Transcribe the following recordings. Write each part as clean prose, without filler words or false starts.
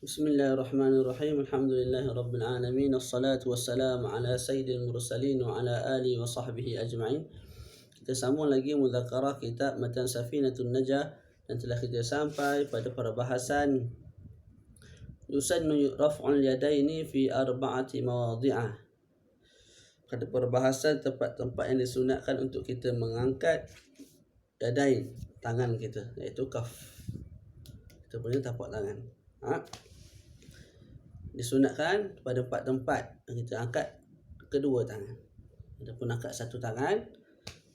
Bismillahirrahmanirrahim. Alhamdulillahirabbil alamin. Wassalatu wassalamu ala sayyidil mursalin wa ala alihi wa sahbihi ajma'in. Kita sambung lagi mudzakarah kitab Matan Safinatun Najah dan telah kita sampai pada perbahasan yusannu raf'ul yadaini fi arba'ati mawadhi'ah. Pada perbahasan tempat-tempat yang disunatkan untuk kita mengangkat yadain, tangan kita, iaitu kaf. Kita punya tapak tangan. Disunatkan pada 4 tempat kita angkat kedua tangan. Adapun angkat satu tangan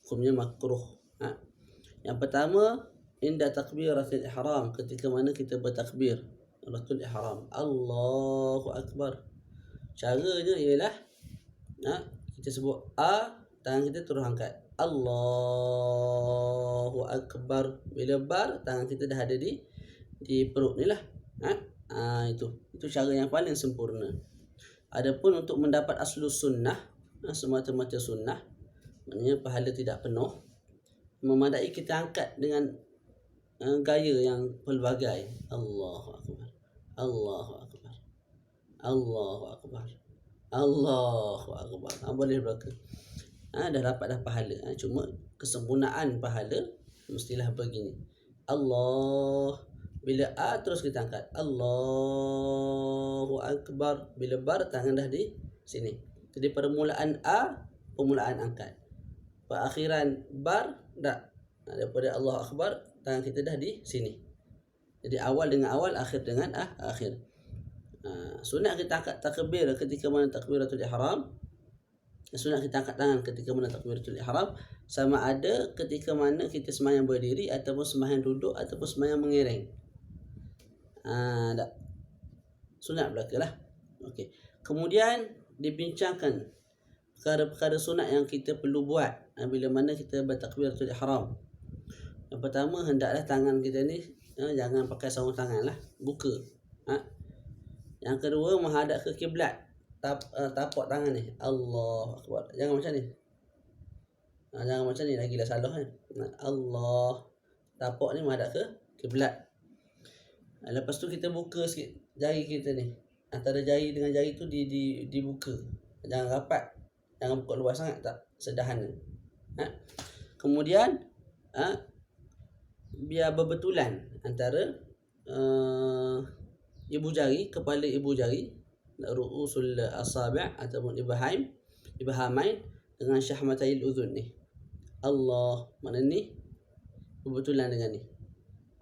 hukumnya makruh. Yang pertama, inda takbiratul ihram, ketika mana kita bertakbir takbiratul ihram, Allahu akbar. Caranya ialah kita sebut tangan kita terus angkat, Allahu akbar. Bila bar, tangan kita dah ada di perut ni lah. Itu cara yang paling sempurna. Adapun untuk mendapat aslus sunnah, semata-mata sunnah, maknanya pahala tidak penuh, memadai kita angkat dengan gaya yang pelbagai. Allahu akbar, Allahu akbar, Allahu akbar, Allahu akbar. Boleh belaka. Dah dapat dah pahala. Cuma kesempurnaan pahala mestilah begini. Allah, bila terus kita angkat, Allahu akbar. Bila bar, tangan dah di sini. Jadi permulaan permulaan angkat. Perakhiran bar tak. Daripada Allahu akbar, tangan kita dah di sini. Jadi awal dengan awal, akhir dengan akhir. Sunat kita angkat takbir ketika mana takbiratul ihram. Sunat kita angkat tangan ketika mana takbiratul ihram, sama ada ketika mana kita sembahyang berdiri ataupun sembahyang duduk ataupun sembahyang mengiring. Tak. Sunat belakalah. Okey. Kemudian dibincangkan perkara-perkara sunat yang kita perlu buat bila mana kita bertakbiratul ihram. Yang pertama, hendaklah tangan kita ni jangan pakai sarung tangan lah, buka. Yang kedua, menghadap ke kiblat. Tapak tangan ni, Allahu akbar. Jangan macam ni. Jangan macam ni, lagilah salah kan. Allah, tapak ni menghadap ke kiblat. Lepas tu kita buka sikit jari kita ni. Antara jari dengan jari tu dibuka. Jangan rapat. Jangan buka luas sangat, tak sederhana. Kemudian biar berbetulan antara ibu jari, kepala ibu jari, ru'usul asabi' ataupun ibhamain dengan syahmatail udhun ni. Allah, mana ni berbetulan dengan ni.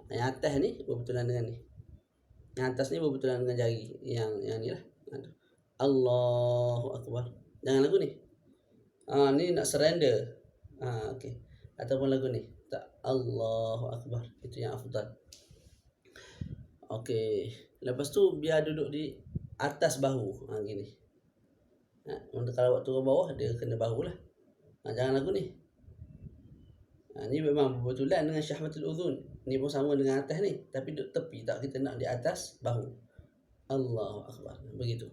Yang atas ni berbetulan dengan ni. Yang atas ni berbetulan dengan jari yang ni lah. Allahu akbar. Jangan lagu ni. Ni nak surrender. Okey. Ataupun lagu ni. Tak. Allahu akbar. Itu yang afdal. Okey. Lepas tu biar duduk di atas bahu. Gini. Kalau waktu ke bawah, dia kena bahu lah. Jangan lagu ni. Ni memang berbetulan dengan syahmatul udhun. Ni pun sama dengan atas ni, tapi duduk tepi, tak, kita nak di atas bahu. Allahu akbar. Begitu.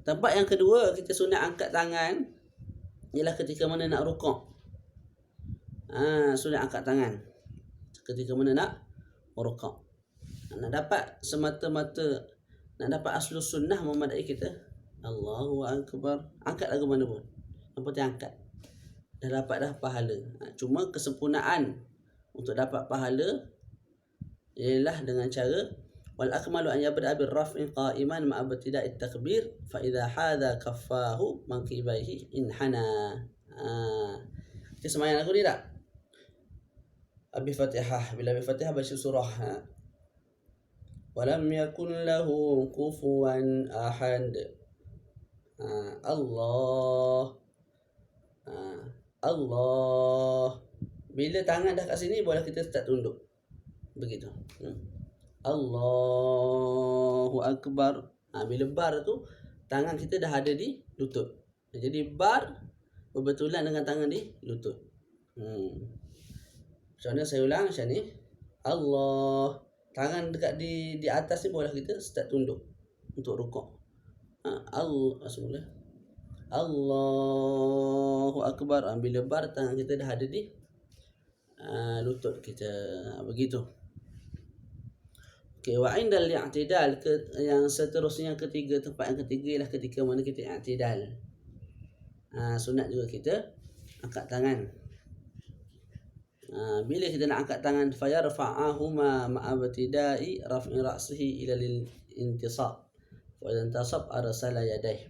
Tempat yang kedua kita sunat angkat tangan ialah ketika mana nak rukuk. Sunat angkat tangan ketika mana nak rukuk. Nak dapat semata-mata, nak dapat aslus sunnah, memadai kita Allahu akbar, angkat lagu mana pun, yang penting angkat. Dah dapat dah pahala. Cuma kesempurnaan untuk dapat pahala ialah dengan cara wal akmalu an yabda bir raf'in qa'iman ma'a ibtida'it takbir fa idza hadha kaffahu mankibaihi inhana. Kita sembahyang lagu ni tak? Abi Fatihah. Bila Abi Fatihah baca surah walam yakun lahu kufuwan ahad. Allah, Allah. Bila tangan dah kat sini, boleh kita start tunduk. Begitu. Allahu akbar. Bila bar tu, tangan kita dah ada di lutut. Jadi bar berbetulan dengan tangan di lutut. Macam mana saya ulang macam ni. Allah. Tangan dekat di atas ni boleh kita start tunduk untuk rukuk. Allahu akbar. Bila bar, tangan kita dah ada di lutut kita. Begitu. Okey, wa indal i'tidal, yang seterusnya ketiga, tempat yang ketiga ialah ketika mana kita i'tidal. Sunat juga kita angkat tangan. Bila kita nak angkat tangan, fayarfa'ahuma ma'abtida'i raf'i ra'sihi ila lil intisab. Wa idza intasab arsala yadayhi.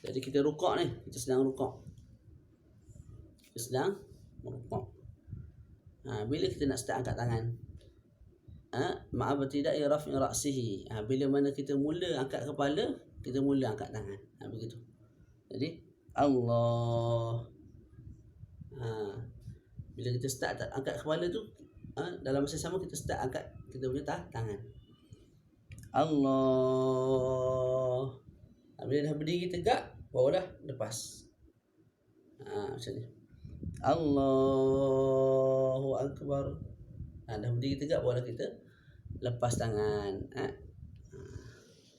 Jadi kita rukuk ni, kita sedang rukuk. Kita sedang merukuk. Bila kita nak start angkat tangan, ma'abtida'i raf'i ra'sihi. Bila mana kita mula angkat kepala, kita mula angkat tangan. Begitu. Jadi Allah. Bila kita start angkat kepala tu, dalam masa sama kita start angkat kita punya tangan. Allah. Bila dah berdiri tegak, baru dah lepas. Macam ni. Allahu Akbar. Dah berdiri tegak, baru kita lepas tangan.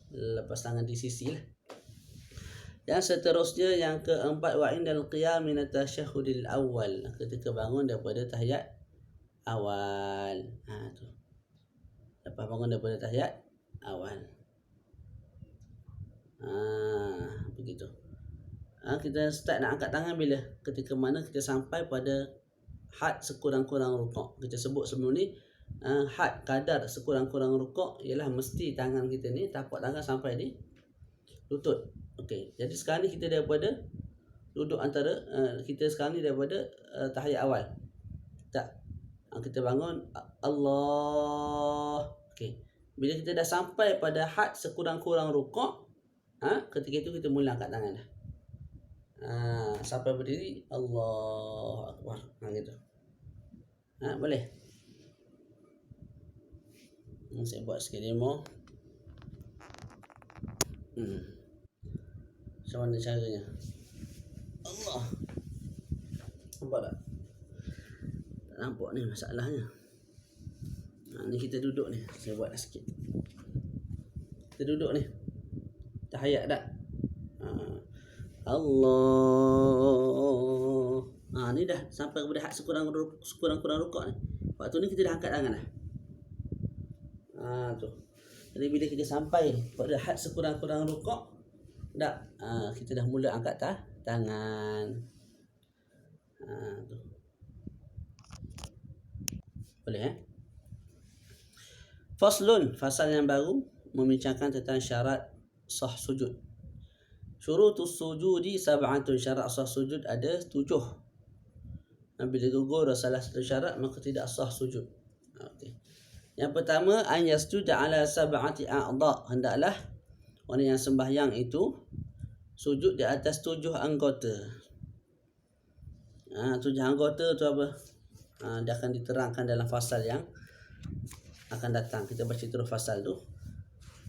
Lepas tangan di sisi lah. Yang seterusnya yang keempat, wa indal qiyam min at-tasyahhudil awal, ketika bangun daripada tahiyat awal. Tu. Lepas bangun daripada tahiyat awal. Begitu. Kita start nak angkat tangan bila? Ketika mana kita sampai pada had sekurang-kurang rukuk. Kita sebut sebelum ni, had kadar sekurang-kurang rukuk ialah mesti tangan kita ni, tapak tangan sampai di lutut. Okey, jadi sekarang ni kita daripada duduk antara kita sekarang ni daripada tahiyat awal. Tak. Kita bangun Allah. Okey. Bila kita dah sampai pada had sekurang-kurang rukuk, ketika itu kita mula angkat tangan dah. Sampai berdiri Allah Akbar. Gitu. Boleh. Saya buat sikit demo. Macam mana caranya? Allah. Nampak tak? Tak nampak ni masalahnya. Ni kita duduk ni. Saya buat sikit. Kita duduk ni. Tahiyat tak? Allah. Ni dah sampai kepada had sekurang-kurang rukuk ni. Waktu ni kita dah angkat tangan dah. Tu. Jadi bila kita sampai pada had sekurang-kurang rukuk, kita dah mula angkat tangan. Tu. Boleh Faslun, fasal yang baru membincangkan tentang syarat sah sujud. Syurutus sujudi sab'atun, syarat sah sujud ada 7. Bila gugur salah satu syarat, maka tidak sah sujud. Okey. Yang pertama, an yasjuda ala sab'ati a'dha, hendaklah orang yang sembahyang itu sujud di atas 7 anggota. 7 anggota tu apa? Dia akan diterangkan dalam fasal yang akan datang. Kita baca terus fasal tu.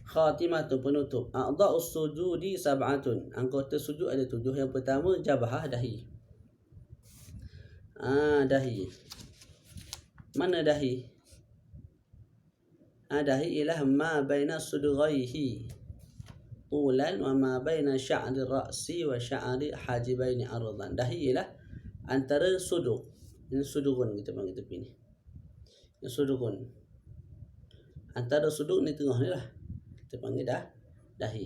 Khatimatu, penutup. A'dha'us sujudi sab'atun, anggota sujud ada 7. Yang pertama, jabhah, dahi. Dahi. Mana dahi? Dahi ialah ma baina sudghaihi ulan wa ma baina sya'ri ra'si wa sya'ri hajibaini ardan. Dahi ialah antara suduk. Ini sudugun kita panggil tepi ni. Ini sudugun. Antara suduk ni tengah ni lah. Kita panggil dahi.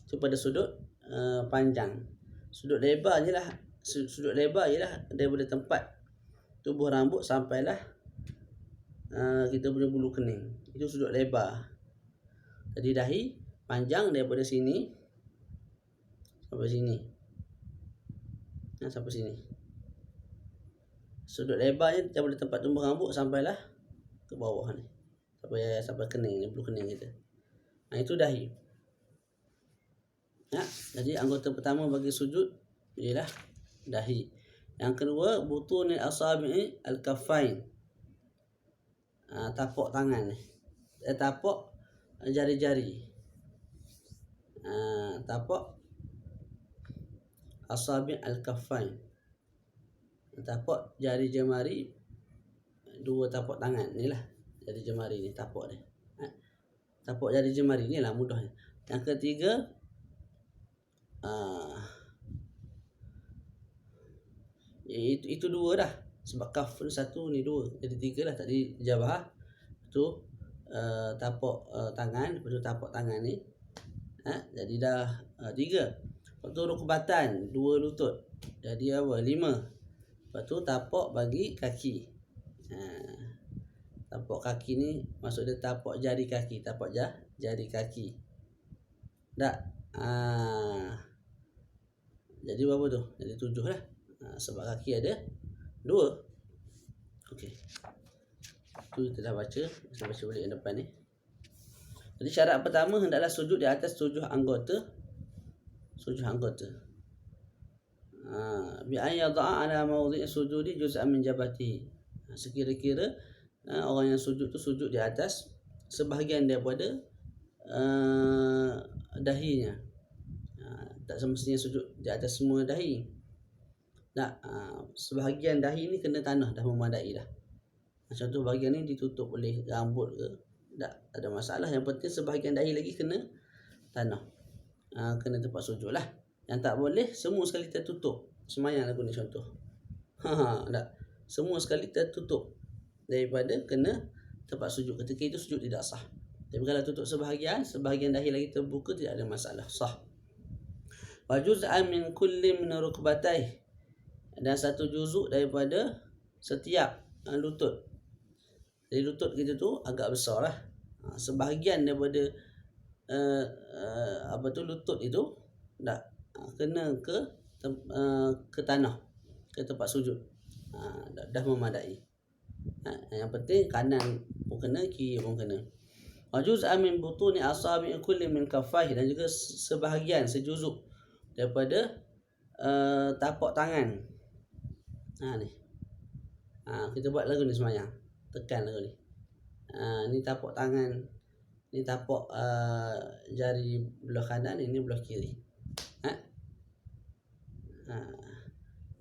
So pada sudut panjang. Sudut lebar je lah. Sudut lebar ialah daripada tempat tubuh rambut sampailah kita punya bulu kening. Itu sudut lebar. Jadi dahi panjang daripada sini sampai sini. Sampai sini. Sudut lebarnya daripada tempat tumbuh rambut sampailah ke bawah ni. Sampai kening ni, bulu kening kita. Itu dahi. Jadi anggota pertama bagi sujud ialah dahi. Yang kedua, butunil asabi'i al-kaffain. Tapak tangan ni. Tapak jari-jari. Tapak asabi' al-kaffain. Tapak jari jemari, 2 tapak tangan ni lah. Jari jemari ni tapak dia. Tapak jari jemari ni lah mudahnya. Yang ketiga, Itu dua dah. Sebab kaf ni satu, ni dua. Jadi tiga lah. Tadi jabhah, tu tapak tangan, lepas tu tapak tangan ni. Jadi dah tiga. Lepas tu rukbatan, dua lutut. Jadi apa? 5. Lepas tu tapak bagi kaki. Tapak kaki ni maksud dia tapak jari kaki, tapak jari kaki. Tak. Jadi berapa tu? Jadi 7 lah. Sebab kaki ada 2. Okey. Tu kita dah baca. Kita baca balik yang depan ni. Jadi syarat pertama hendaklah sujud di atas 7 anggota. 7 anggota. Bi an yada'a ala mawdhi'i sujudi juz'an min jabhatihi. Sekira-kira orang yang sujud tu sujud di atas sebahagian daripada dahinya. Tak semestinya sujud di atas semua dahi. Tak, sebahagian dahi ni kena tanah dah memadai dah. Contoh bahagian ni ditutup oleh rambut ke, tak ada masalah. Yang penting sebahagian dahi lagi kena tanah. Kena tempat sujud lah. Yang tak boleh semua sekali tertutup. Semayang lagu ni contoh. Tak. Semua sekali tertutup daripada kena tempat sujud. Ketika itu sujud tidak sah. Tapi kalau tutup sebahagian dahi lagi terbuka, tidak ada masalah, sah. Wa juz'an min kulli min rukbatayh, dan satu juzuk daripada setiap lutut. Jadi lutut kita tu agak besar lah. Sebahagian daripada lutut itu tak kena ke tanah, ke tempat sujud. Dah memadai. Yang penting kanan pun kena, kiri pun kena. Wa juz'an min butuni asabi' kulli min kaffayh, dan juga sebahagian, sejuzuk daripada tapak tangan. Ni. Kita buat lagu ni semayang. Tekan lagu ni. Ni tapak tangan. Ni tapak jari belah kanan, ini belah kiri.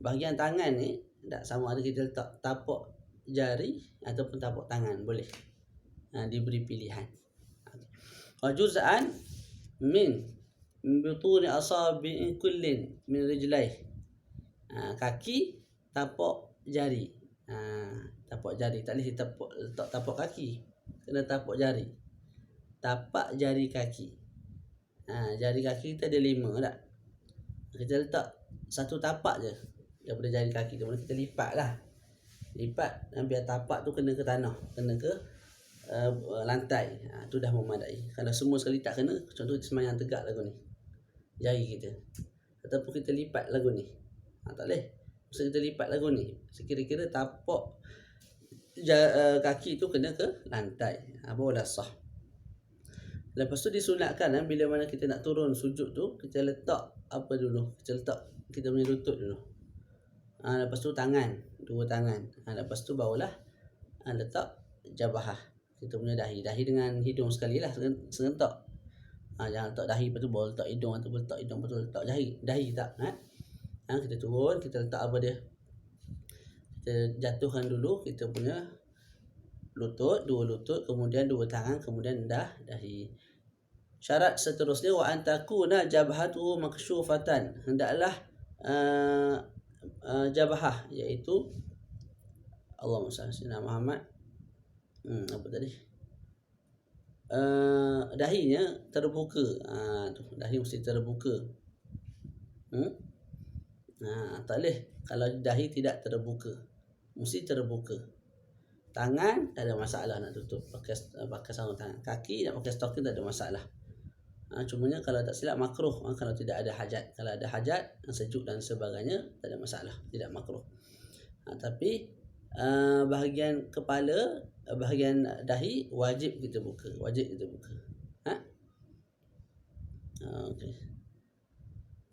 Bahagian tangan ni tak sama ada kita letak tapak jari ataupun tapak tangan, boleh. Diberi pilihan. Wa juz'an min butuni asabi'i kullin min rijlaih. Kaki tapak jari. Tapak jari tak boleh letak tapak kaki, kena tapak jari. Tapak jari kaki. Jari kaki kita ada 5 tak? Kita letak satu tapak je daripada jari kaki tu, kita lipat lah. Lipat biar tapak tu kena ke tanah, kena ke lantai. Tu dah memadai. Kalau semua sekali tak kena, contoh kita semayang tegak lagu ni, jari kita, ataupun kita lipat lagu ni, tak boleh. Mesti kita lipat lagu ni, sekira-kira tapak kaki tu kena ke lantai, barulah sah. Lepas tu disunatkan bila mana kita nak turun sujud tu, kita letak apa dulu? Kita letak kita punya lutut dulu. Lepas tu tangan, 2 tangan. Lepas tu barulah letak jabhah, kita punya dahi. Dahi dengan hidung sekali lah, serentak. Jangan letak dahi lepas tu baru letak hidung, ataupun letak hidung lepas tu letak dahi tak. Kita turun, kita letak apa dia? Kita jatuhkan dulu kita punya lutut, 2 lutut, kemudian 2 tangan, kemudian dahi. Syarat seterusnya wa antakuna jabhatu maksyufatan, hendaklah jabhah, iaitu Allahumma salli ala Muhammad. Apa tadi? Dahinya terbuka. Dahi mesti terbuka. Tak boleh kalau dahi tidak terbuka, mesti terbuka. Tangan tak ada masalah nak tutup, pakai sarung tangan. Kaki nak pakai stocking tak ada masalah. Cumanya kalau tak silap makruh, kalau tidak ada hajat. Kalau ada hajat, sejuk dan sebagainya, tak ada masalah, tidak makruh. Tapi bahagian kepala, bahagian dahi wajib kita buka, Okey.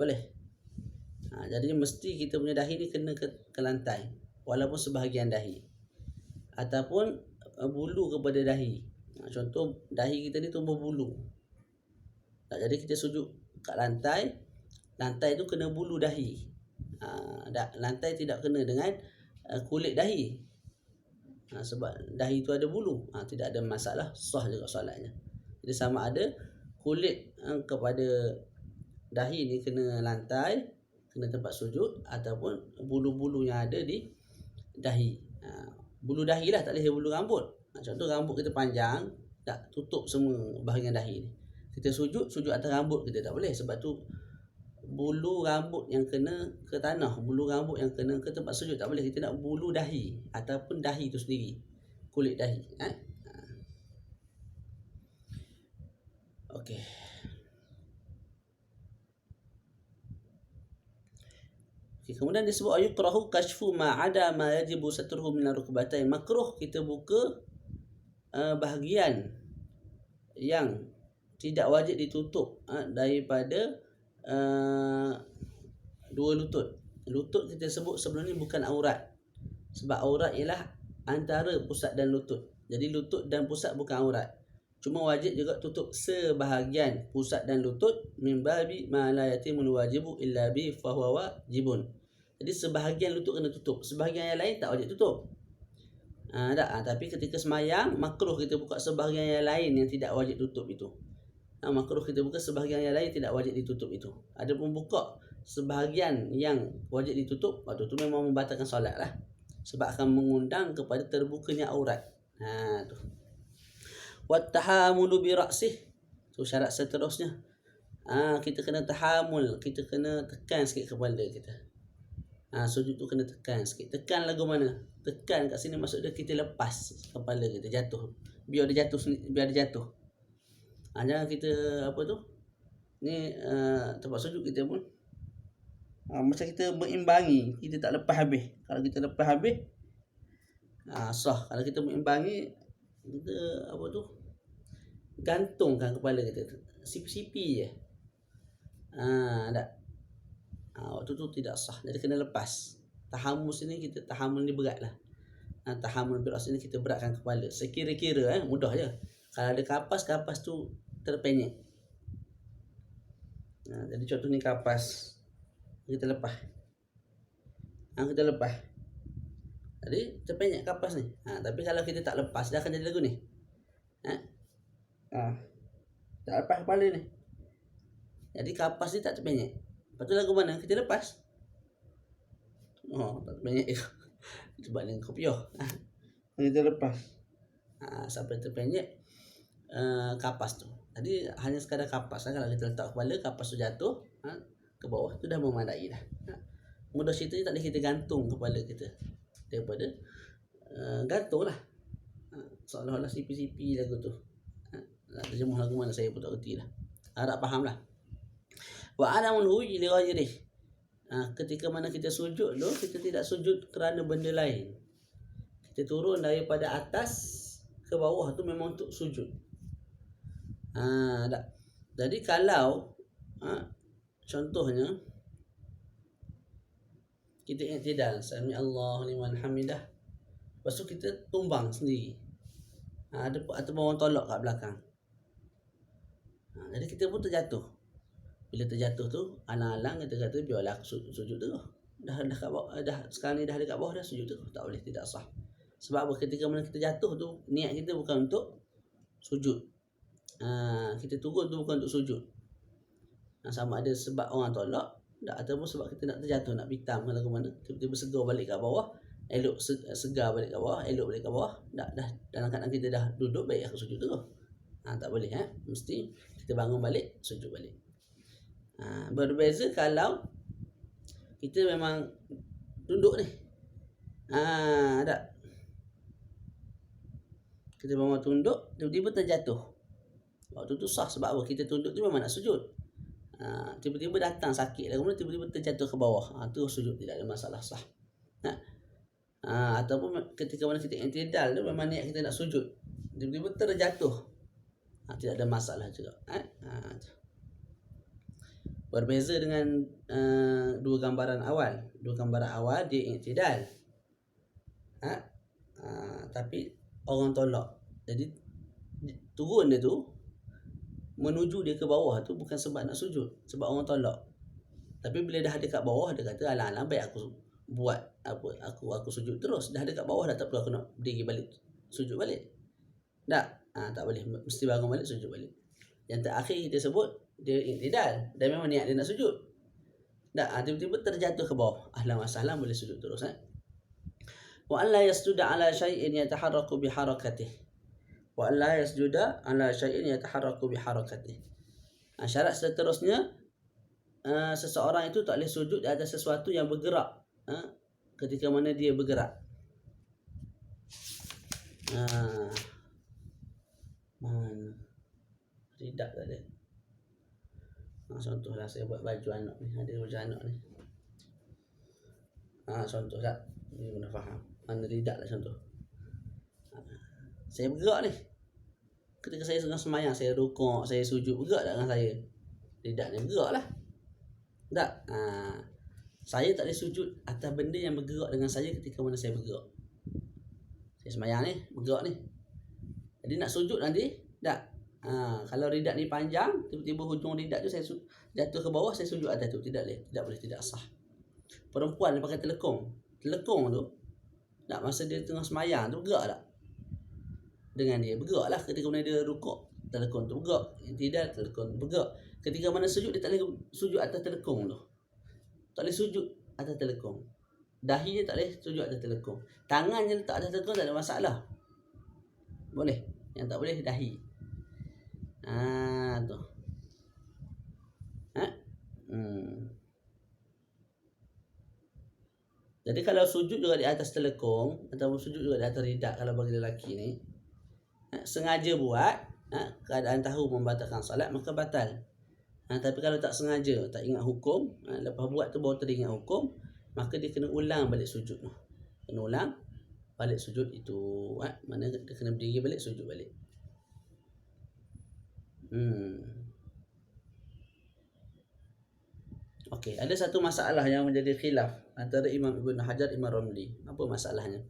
Boleh. Jadi mesti kita punya dahi ni kena ke lantai, walaupun sebahagian dahi, ataupun bulu kepada dahi. Contoh dahi kita ni tumbuh bulu. Jadi kita sujud kat lantai tu kena bulu dahi. Lantai tidak kena dengan kulit dahi. Sebab dahi tu ada bulu, tidak ada masalah, sah juga solatnya. Jadi sama ada kulit kepada dahi ni kena lantai, kena tempat sujud, ataupun bulu-bulu yang ada di dahi. Bulu dahi lah, tak boleh bulu rambut. Contoh rambut kita panjang, tak tutup semua bahagian dahi ni. Kita sujud atas rambut kita tak boleh, sebab tu bulu rambut yang kena ke tanah, bulu rambut yang kena ke tempat sujud tak boleh. Kita nak bulu dahi ataupun dahi tu sendiri, kulit dahi. Okey. Kemudian disebut ayukrahu kashfu ma ada ma yajibu satruhu min ar-rukbatain. Makruh kita buka bahagian yang tidak wajib ditutup daripada dua lutut. Lutut kita sebut sebelum ni bukan aurat, sebab aurat ialah antara pusat dan lutut. Jadi lutut dan pusat bukan aurat, cuma wajib juga tutup sebahagian pusat dan lutut. Min babi ma la yatimul wajibu illa bi fa huwa wajibun. Jadi sebahagian lutut kena tutup, sebahagian yang lain tak wajib tutup. Tapi ketika semayang, makruh kita buka sebahagian yang lain yang tidak wajib tutup itu. Makruh kita buka sebahagian yang lain tidak wajib ditutup itu. Ada pun buka sebahagian yang wajib ditutup, waktu tu memang membatalkan solat lah, sebab akan mengundang kepada terbukanya aurat. Tu. Wat tahamulu bi ra'sih. Tu syarat seterusnya. Kita kena tahamul, kita kena tekan sikit kepala kita. Sujud tu kena tekan sikit. Tekan lagu mana? Tekan kat sini maksud dia kita lepas kepala kita jatuh. Biar dia jatuh. Jangan kita apa tu? Ni tempat sujud kita pun macam kita mengimbangi, kita tak lepas habis. Kalau kita lepas habis sah. Kalau kita mengimbangi, kita apa tu? Gantungkan kepala kita sipi-sipi je. Tak. Waktu tu tidak sah. Jadi kena lepas. Tahammul sini kita tahammul ni berat lah. Tahammul berat sini kita beratkan kepala. Sekira-kira mudah je. Kalau ada kapas tu terpenyek. Jadi contoh ni kapas, kita lepas. Kita lepas. Jadi terpenyek kapas ni. Tapi kalau kita tak lepas, dah akan jadi lagu ni. Tak lepas kepala ni. Jadi kapas ni tak terpenyek. Lepas tu lagu mana? Kita lepas. Tak terpenyek. Sebab ni kopiah. Kita lepas. Sampai terpenyek kapas tu. Jadi hanya sekadar kapas. Kalau kita letak kepala, kapas tu jatuh ke bawah, tu dah memadai dah. Mudah ceritanya tak boleh kita gantung kepala kita. Daripada gantung lah. Seolah-olah sipi-sipi lagu tu. Terjemah lagu mana saya pun tak kerti lah. Harap faham lah. Wa alamun huwi li ghairih. Ketika mana kita sujud tu, kita tidak sujud kerana benda lain. Kita turun daripada atas ke bawah tu memang untuk sujud. Jadi kalau contohnya kita i'tidal, sami Allahu liman hamidah, lepas tu kita tumbang sendiri, ataupun orang tolak kat belakang, jadi kita pun terjatuh. Bila terjatuh tu, alang-alang kita kata biarlah sujud tu. Dah kat bawah, sekarang ni dah dekat bawah dah sujud tu. Tak boleh, tidak sah. Sebab apa? Ketika mana kita jatuh tu, niat kita bukan untuk sujud. Kita turun tu bukan untuk sujud. Sama ada sebab orang tolak, ataupun sebab kita nak terjatuh, nak pitam ke lagu mana, tiba-tiba segar balik kat bawah, elok segar balik kat bawah, elok balik kat bawah. Dah dalam keadaan kita dah duduk, baik aku sujud tu. Tak boleh. Mesti kita bangun balik, sujud balik. Berbeza kalau kita memang duduk ni. Tak. Kita memang tunduk, tiba-tiba terjatuh. Waktu tu sah, sebab apa? Kita tunduk tu memang nak sujud. Tiba-tiba datang sakit lah, kemudian tiba-tiba terjatuh ke bawah. Tu sujud tidak ada masalah, sah. Ataupun ketika mana kita i'tidal tu memang niat kita nak sujud, tiba-tiba terjatuh. Tidak ada masalah juga. Berbeza dengan dua gambaran awal. Dua gambaran awal dia i'tidal. Tapi orang tolak. Jadi turun dia tu, menuju dia ke bawah tu bukan sebab nak sujud, sebab orang tolak. Tapi bila dah dekat bawah, dia kata alang-alang baik aku buat apa, aku sujud terus. Dah dekat bawah dah, tak perlu aku nak berdiri balik, sujud balik. Tak boleh, mesti bangun balik, sujud balik. Yang terakhir kita sebut dia i'tidal, dan memang niat dia nak sujud. Tak, tiba-tiba terjatuh ke bawah. Ahlan wa sahlan, boleh sujud terus. Wa an la yasjuda ala syai'in yataharraku biharakatih. Wa an la yasjuda ala syai'in yataharraku biharakatih. Syarat seterusnya, seseorang itu tak boleh sujud di atas sesuatu yang bergerak ketika mana dia bergerak. Mana ridak tak ada. Contohlah saya buat baju anak ni, ada baju anak ni. Contoh tak? Ni kena faham. Mana ridak lah contoh. Saya bergerak ni. Ketika saya tengah semayang, saya rukuk, saya sujud, bergerak tak dengan saya? Ridak ni bergerak lah. Tak? Saya tak boleh sujud atas benda yang bergerak dengan saya ketika mana saya bergerak. Saya semayang ni, bergerak ni. Jadi nak sujud nanti, tak? Kalau ridak ni panjang, tiba-tiba hujung ridak tu saya jatuh ke bawah, saya sujud atas tu. Tidak boleh, tidak boleh, tidak sah. Perempuan dia pakai telekung. Telekung tu, tak, masa dia tengah semayang tu bergerak tak? Dengan dia, bergerak lah. Ketika mana dia rukuk, telekung tu bergerak. Tidak, telekung tu bergerak. Ketika mana sujud, dia tak boleh sujud atas telekung tu. Tak boleh sujud atas telekung. Dahi dia tak boleh sujud atas telekung. Tangan je letak atas telekung tak ada masalah. Boleh. Yang tak boleh dahi. Tu. Jadi kalau sujud juga di atas telekung ataupun sujud juga di atas ridak, kalau bagi lelaki ni sengaja buat, keadaan tahu membatalkan salat, maka batal. Tapi kalau tak sengaja, tak ingat hukum, lepas buat tu baru teringat hukum, maka dia kena ulang balik sujud. Kena ulang balik sujud itu. Mana dia kena berdiri balik, sujud balik. Okey, ada satu masalah yang menjadi khilaf antara Imam Ibn Hajar, Imam Ramli. Apa masalahnya?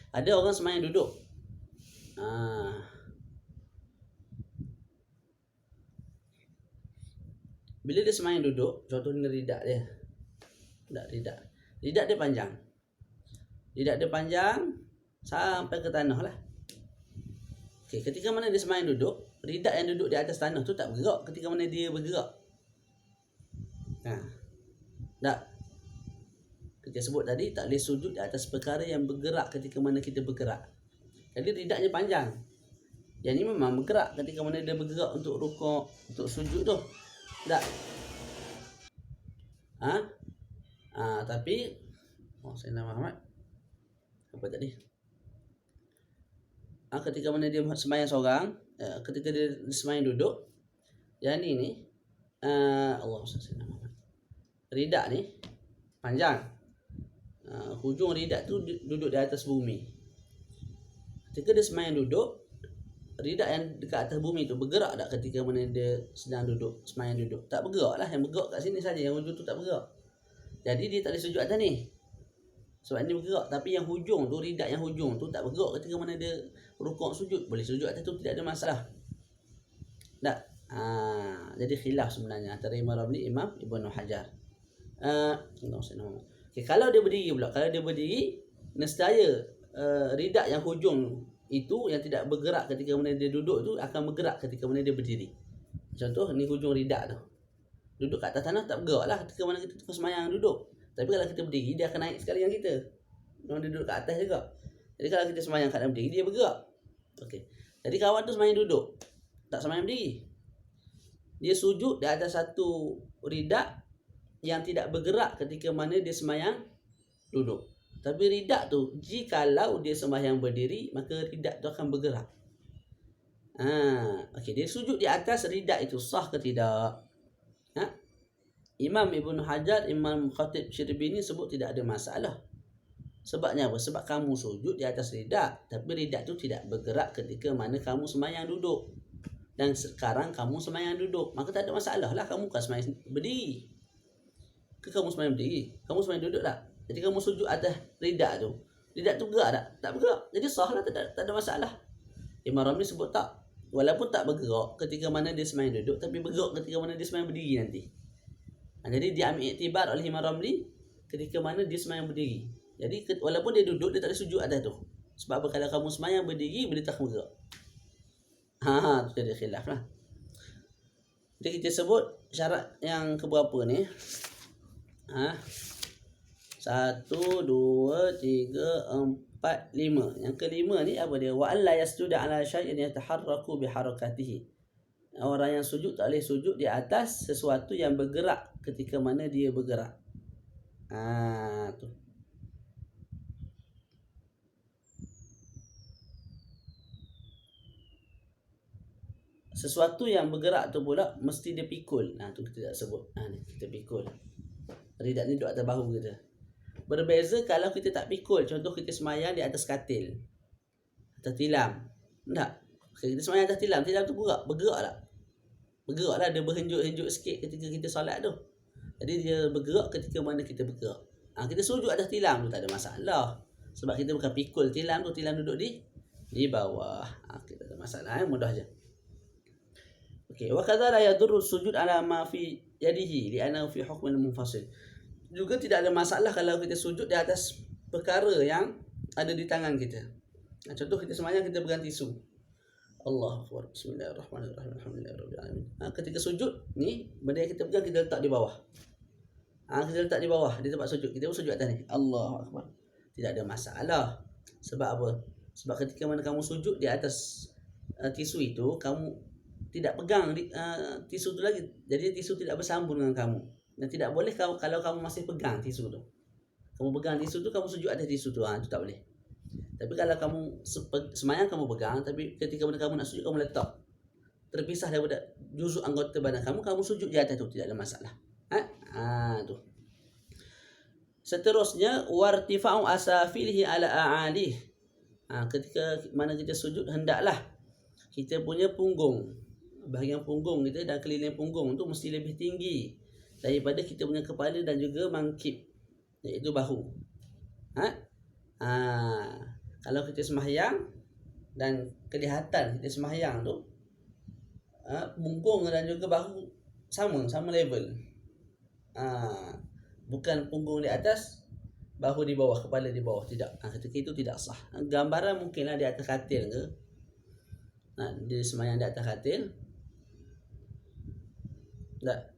Ada orang semayang duduk. Bila dia semayang duduk, contohnya ridak dia. Tak, ridak. Ridak dia panjang. Ridak dia panjang sampai ke tanah lah. Okey, ketika mana dia semayang duduk, ridak yang duduk di atas tanah tu tak bergerak ketika mana dia bergerak. Tak. Kita sebut tadi tak boleh sujud di atas perkara yang bergerak ketika mana kita bergerak. Jadi ridaknya panjang. Yang ni memang bergerak ketika mana dia bergerak untuk rukuk, untuk sujud tu. Tak. Tapi Sayyidina Muhammad apa tadi? Ketika mana dia semayang seorang, ketika dia semayang duduk, yang ni Allah Sayyidina Muhammad, ridak ni panjang. Hujung ridak tu duduk di atas bumi. Ketika dia semayang duduk, ridak yang dekat atas bumi tu bergerak tak ketika mana dia sedang duduk, semayang duduk? Tak bergerak lah. Yang bergerak kat sini saja, yang hujung tu tak bergerak. Jadi dia tak boleh sujud atas ni, sebab ni bergerak. Tapi yang hujung tu, ridak yang hujung tu tak bergerak ketika mana dia rukuk sujud. Boleh sujud atas tu, tidak ada masalah. Tak? Jadi khilaf sebenarnya antara Imam Ramli, Imam Ibn Hajar. Kalau dia berdiri pula, kalau dia berdiri, nescaya ridak yang hujung itu yang tidak bergerak ketika mana dia duduk tu akan bergerak ketika mana dia berdiri. Contoh ni hujung ridak tu, duduk kat atas tanah tak bergerak lah ketika mana kita semayang duduk. Tapi kalau kita berdiri, dia akan naik sekali yang kita. Dia duduk kat atas juga. Jadi kalau kita semayang kat dalam berdiri, dia bergerak. Okey. Jadi kawan tu semayang duduk, tak semayang berdiri. Dia sujud di atas satu ridak yang tidak bergerak ketika mana dia semayang duduk. Tapi ridak tu, jikalau dia sembahyang berdiri, maka ridak tu akan bergerak. Okey, dia sujud di atas ridak itu sah ke tidak? Imam Ibn Hajar, Imam Khatib Syiribini sebut tidak ada masalah. Sebabnya apa? Sebab kamu sujud di atas ridak, tapi ridak tu tidak bergerak ketika mana kamu sembahyang duduk. Dan sekarang kamu sembahyang duduk, maka tak ada masalah lah. Kamu kan sembahyang berdiri. Kamu sembahyang berdiri, kamu sembahyang duduk tak? Jadi kamu sujud atas ridak tu, ridak tu bergerak tak? Tak bergerak. Jadi sah lah, tak ada masalah. Imam Ramli sebut tak, walaupun tak bergerak ketika mana dia sembahyang duduk, tapi bergerak ketika mana dia sembahyang berdiri nanti. Jadi dia ambil iktibar oleh Imam Ramli ketika mana dia sembahyang berdiri. Jadi walaupun dia duduk, dia tak ada sujud atas tu. Sebab apa? Kalau kamu sembahyang berdiri, boleh tak bergerak. Tu jadi khilaf lah. Jadi kita sebut syarat yang keberapa ni? Ha? 1, 2, 3, 4, 5. Yang kelima ni apa dia? Wa alla yasjuda ala syai'in yataharraku biharakatihi. Orang yang sujud tak boleh sujud di atas sesuatu yang bergerak ketika mana dia bergerak. Tu. Sesuatu yang bergerak tu pula mesti dia pikul. Tu kita tak sebut. Ni kita pikul. Ridak ni duduk atas bahu kita. Berbeza kalau kita tak pikul. Contoh kita semayang di atas katil, atas tilam. Tak. Kita semayang atas tilam. Tilam tu bergerak tak? Bergerak lah. Dia berhenjuk-henjuk sikit ketika kita solat tu. Jadi dia bergerak ketika mana kita bergerak. Kita sujud atas tilam tu tak ada masalah. Sebab kita bukan pikul tilam tu. Tilam duduk di bawah. Kita tak ada masalah. Mudah je. Okey. Wa kadza la yadurru sujud ala ma fi yadihi li'annahu fi hukm al-munfasil. Juga tidak ada masalah kalau kita sujud di atas perkara yang ada di tangan kita. Contoh kita semayang kita pegang tisu. Allahu Akbar. Bismillahirrahmanirrahim. Alhamdulillahirabbil alamin. Ketika sujud ni benda yang kita pegang kita letak di bawah. Kita letak di bawah di tempat sujud. Kita pun sujud atas ni. Allahu Akbar. Tidak ada masalah. Sebab apa? Sebab ketika mana kamu sujud di atas tisu itu, kamu tidak pegang tisu tu lagi. Jadi tisu tidak bersambung dengan kamu. Dan tidak boleh kalau kamu masih pegang tisu tu. Kamu pegang tisu tu, kamu sujud atas tisu tu. Itu tak boleh. Tapi kalau kamu semayang kamu pegang, tapi ketika mana kamu nak sujud kamu letak terpisah daripada juzuk anggota badan kamu sujud di atas tu, tidak ada masalah. Tu. Seterusnya wartifa'u asafilihi ala a'alih. Ketika mana kita sujud, hendaklah kita punya punggung, bahagian punggung kita dan keliling punggung tu mesti lebih tinggi daripada kita punya kepala dan juga mangkib, iaitu bahu. Kalau kita sembahyang dan kelihatan kita sembahyang tu, punggung dan juga bahu sama level. Bukan punggung di atas, bahu di bawah, kepala di bawah, tidak. Ketika itu tidak sah. Gambaran mungkinlah di atas katil ke, dia sembahyang di atas katil, tak.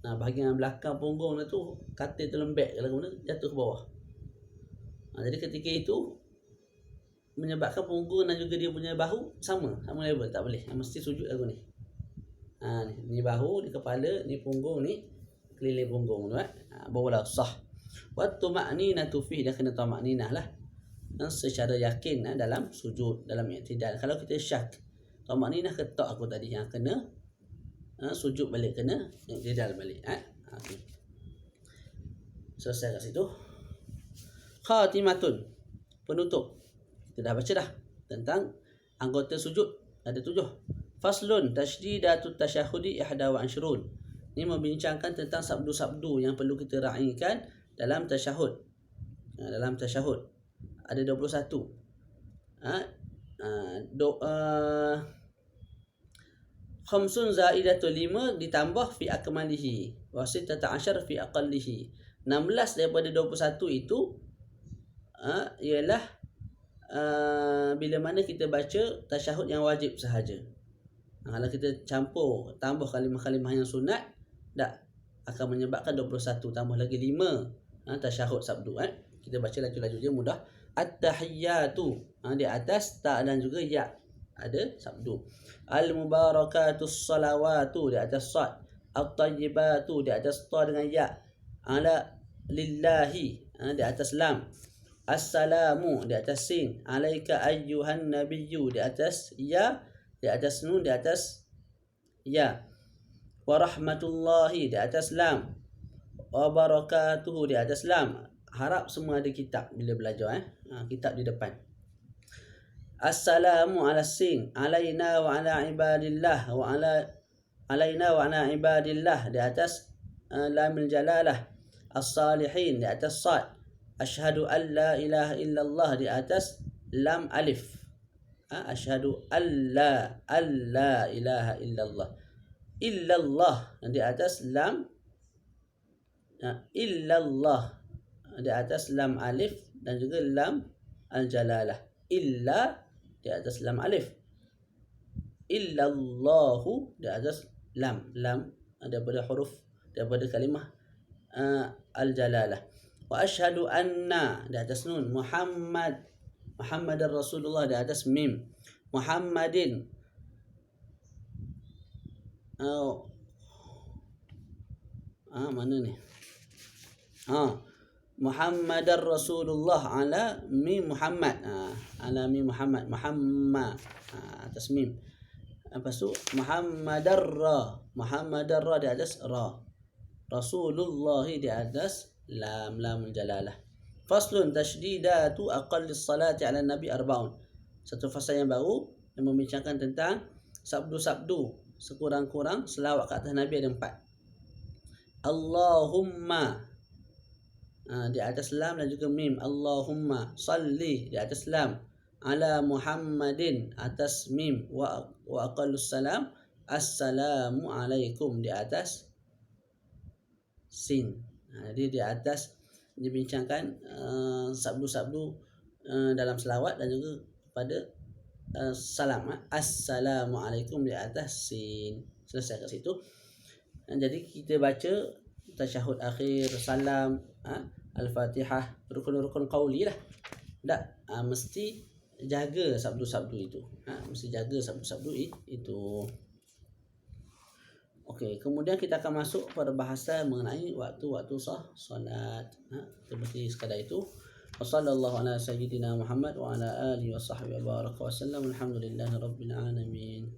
Bahagian belakang punggung tu katil terlembek, kalau kemudian jatuh ke bawah. Jadi ketika itu menyebabkan punggung dan juga dia punya bahu sama level, tak boleh. Mesti sujud lagu ni. Ni bahu, ni kepala, ni punggung, ni keliling punggung tu. Barulah sah. Wa tuma'ninatu fi, dah kena tuma'ninah lah. Secara yakin dalam sujud, dalam i'tidal. Kalau kita syak, tuma'ninah ketak aku tadi yang kena sujud balik, kena i'tidal balik. Okay. Selesai kat situ. Khatimatun, penutup. Kita dah baca dah tentang anggota sujud, ada 7. Faslun tashdidatut tasyahudi 21. Ini membincangkan tentang sabdu-sabdu yang perlu kita raikan dalam tasyahud. Dalam tasyahud ada 21. Khamsun zaidatul 5 ditambah fi akmalihi wa 16 fi aqallihi. 16 daripada 21 itu ialah bila mana kita baca tasyahud yang wajib sahaja. Kalau kita campur tambah kalimah-kalimah yang sunat, tak akan menyebabkan 21 tambah lagi 5 tasyahud sabdu. Kita baca laju-laju je mudah. At-tahiyyatu di atas ta dan juga ya ada sabdu. Al-mubarakatus salawatu di atas sad. At-tayyibatu di atas ta dengan ya. Ala lillahi di atas lam. Assalamu di atas sin. Alaika ayyuhan nabiyyu di atas ya, di atas nun, di atas ya. Wa rahmatullahi di atas lam. Wa barakatuhu di atas lam. Harap semua ada kitab bila belajar. Kitab di depan. Assalamu ala sin. Alaina wa ala ibadillah. Wa ala alaina wa ala ibadillah di atas lamil jalalah. As-salihin di atas sad. Asyhadu an la ilaha illallah di atas lam alif. Asyhadu an la ilaha illallah. Illallah di atas lam, illallah di atas lam alif dan juga lam al-jalalah. Illa di atas lam alif. Illallahu di atas lam daripada huruf, daripada kalimah al-jalalah. Wa asyhadu anna di atas nun, Muhammadar Rasulullah di atas mim, Muhammadin mana ni? Muhammadar Rasulullah ala mim Muhammad. Ala mim Muhammad, atas mim. Lepas tu Muhammadar di atas ra. Rasulullah di atas lamul jalalah. Faslun tasydidatu aqallis salati ala nabi arba'un. Satu fasal yang baru yang membincangkan tentang sabdu-sabdu sekurang-kurang selawat ke atas Nabi ada 4. Allahumma di atas lam dan juga mim. Allahumma salli di atas lam, ala Muhammadin atas mim, wa aqallus salam assalamu alaikum di atas sin. Jadi di atas dibincangkan sabdu-sabdu dalam selawat dan juga pada salam. Assalamualaikum di atas sin. Selesai kat situ. Jadi kita baca tasyahud akhir, salam, al-Fatihah, rukun-rukun qauli lah. Tak, mesti jaga sabdu-sabdu itu. Mesti jaga sabdu-sabdu itu. Okey, kemudian kita akan masuk pada bahasan mengenai waktu-waktu solat. Seperti sekadar itu. Wassallallahu ala sayyidina Muhammad wa ala alihi wa sahbihi wa baraka wa sallam. Alhamdulillahirabbil alamin.